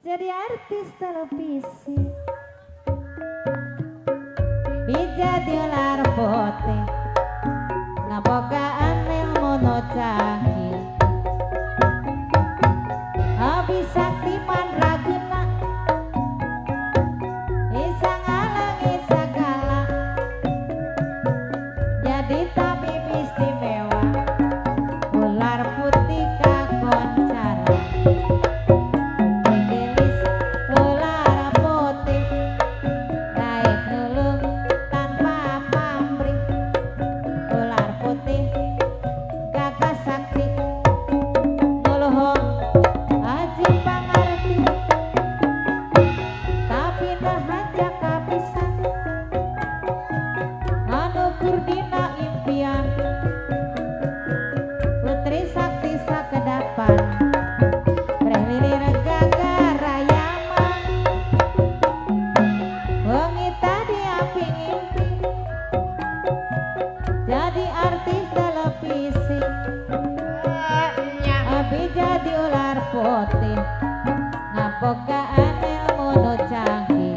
jadi artis televisi bisa diolar putih ngabogaan ilmu no canggih Abi sakti mandraguna bisa ngalangi segala jadi tabib istimewa ular putih kakoncara digilis ular putih naik nulung tanpa pamrih ular putih gagah sakti nuluhung aji pangarti tapi nah aja kapisan anu kurdina impian putri sakti sakedapan Brehlilir gagah rayama wengi tadi api ngimpi jadi artis televisi abi jadi ular putih ngabogaan ilmu nu canggih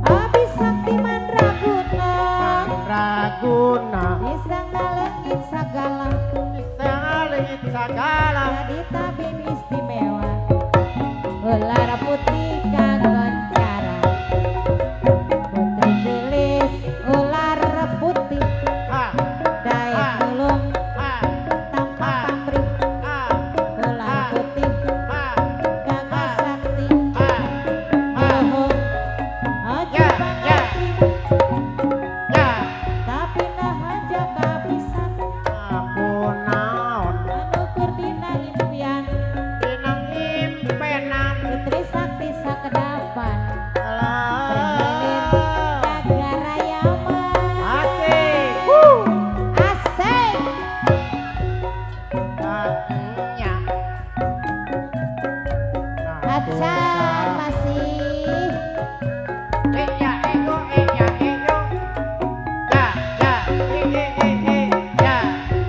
abi sakti mandraguna Raguna bisa ngalengit segala Salingit sagala jadi tabib istimewa ular putih kagoncara putri gelis ular putih Ha daik nulung ha tanpa pamrih ha ular putih ha gagah sakti ha nuluhung aja Ya, pangarti Ya tapi nah aja kapisan aku naon anu kurdina impian Dinang impenan putri sakti sakedapan Brehlilir Alah gagah rayama Asik asik Nya acan masih Ya ego Ya Ya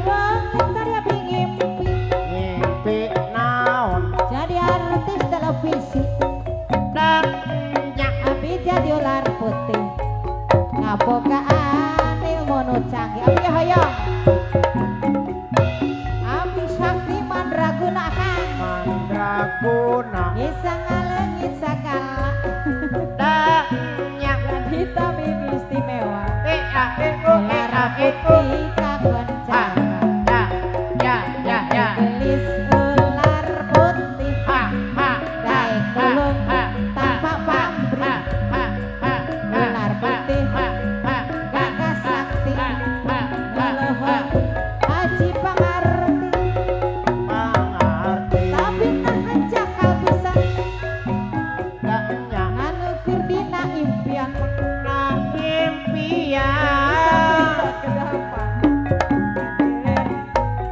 banget karya ngimpi Ngimpi naon jadi artis televisi Dan nya abi jadi ular putih ngabogaan ilmu nu canggih abi hoyong abi sakti mandraguna kang Mandraguna bisa ngalengit segala Dan nya jadi tabib istimewa Ya ego ular putih kagoncara Ya gelis ular putih Ha daik nulung tanpa pamrih ular putih gagah sakti nuluhung aji pangarti Pangarti tapi nah aja kapisan Dan nya anu kurdina impian Nang impian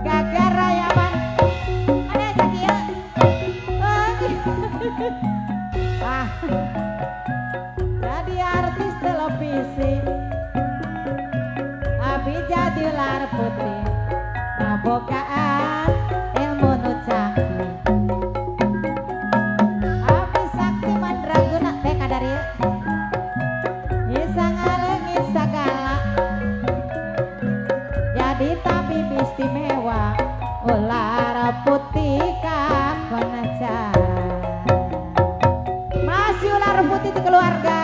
gagah rayaman ada sakieu ah jadi artis televisi abi jadi ular putih ngabogaan ilmu nu canggih abi sakti mandraguna teh kadarieu bisa ngalengit segala jadi tabib istimewa ular putih kakoncara masih ular putih di keluarga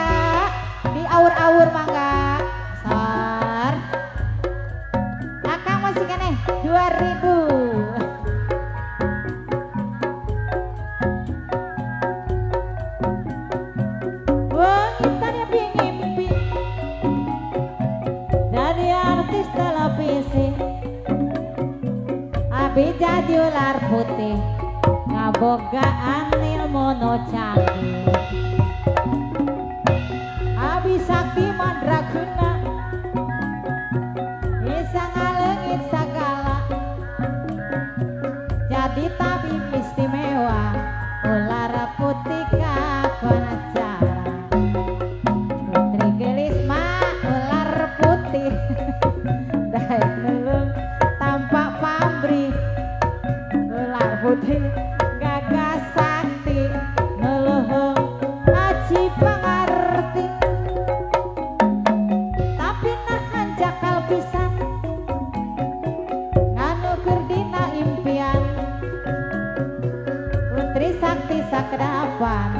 di aur-aur mangga sar akang masih keneh 2000 wengi tadi abi ngimpi jadi artis televisi abi jadi ular putih ngabogaan ilmu nu canggih abi sakti mandraguna bisa ngalengit segala jadi tabib istimewa ular putih kakoncara putri gelis mah ular putih daik nulung tanpa pamrih ular putih gagah sakti harapan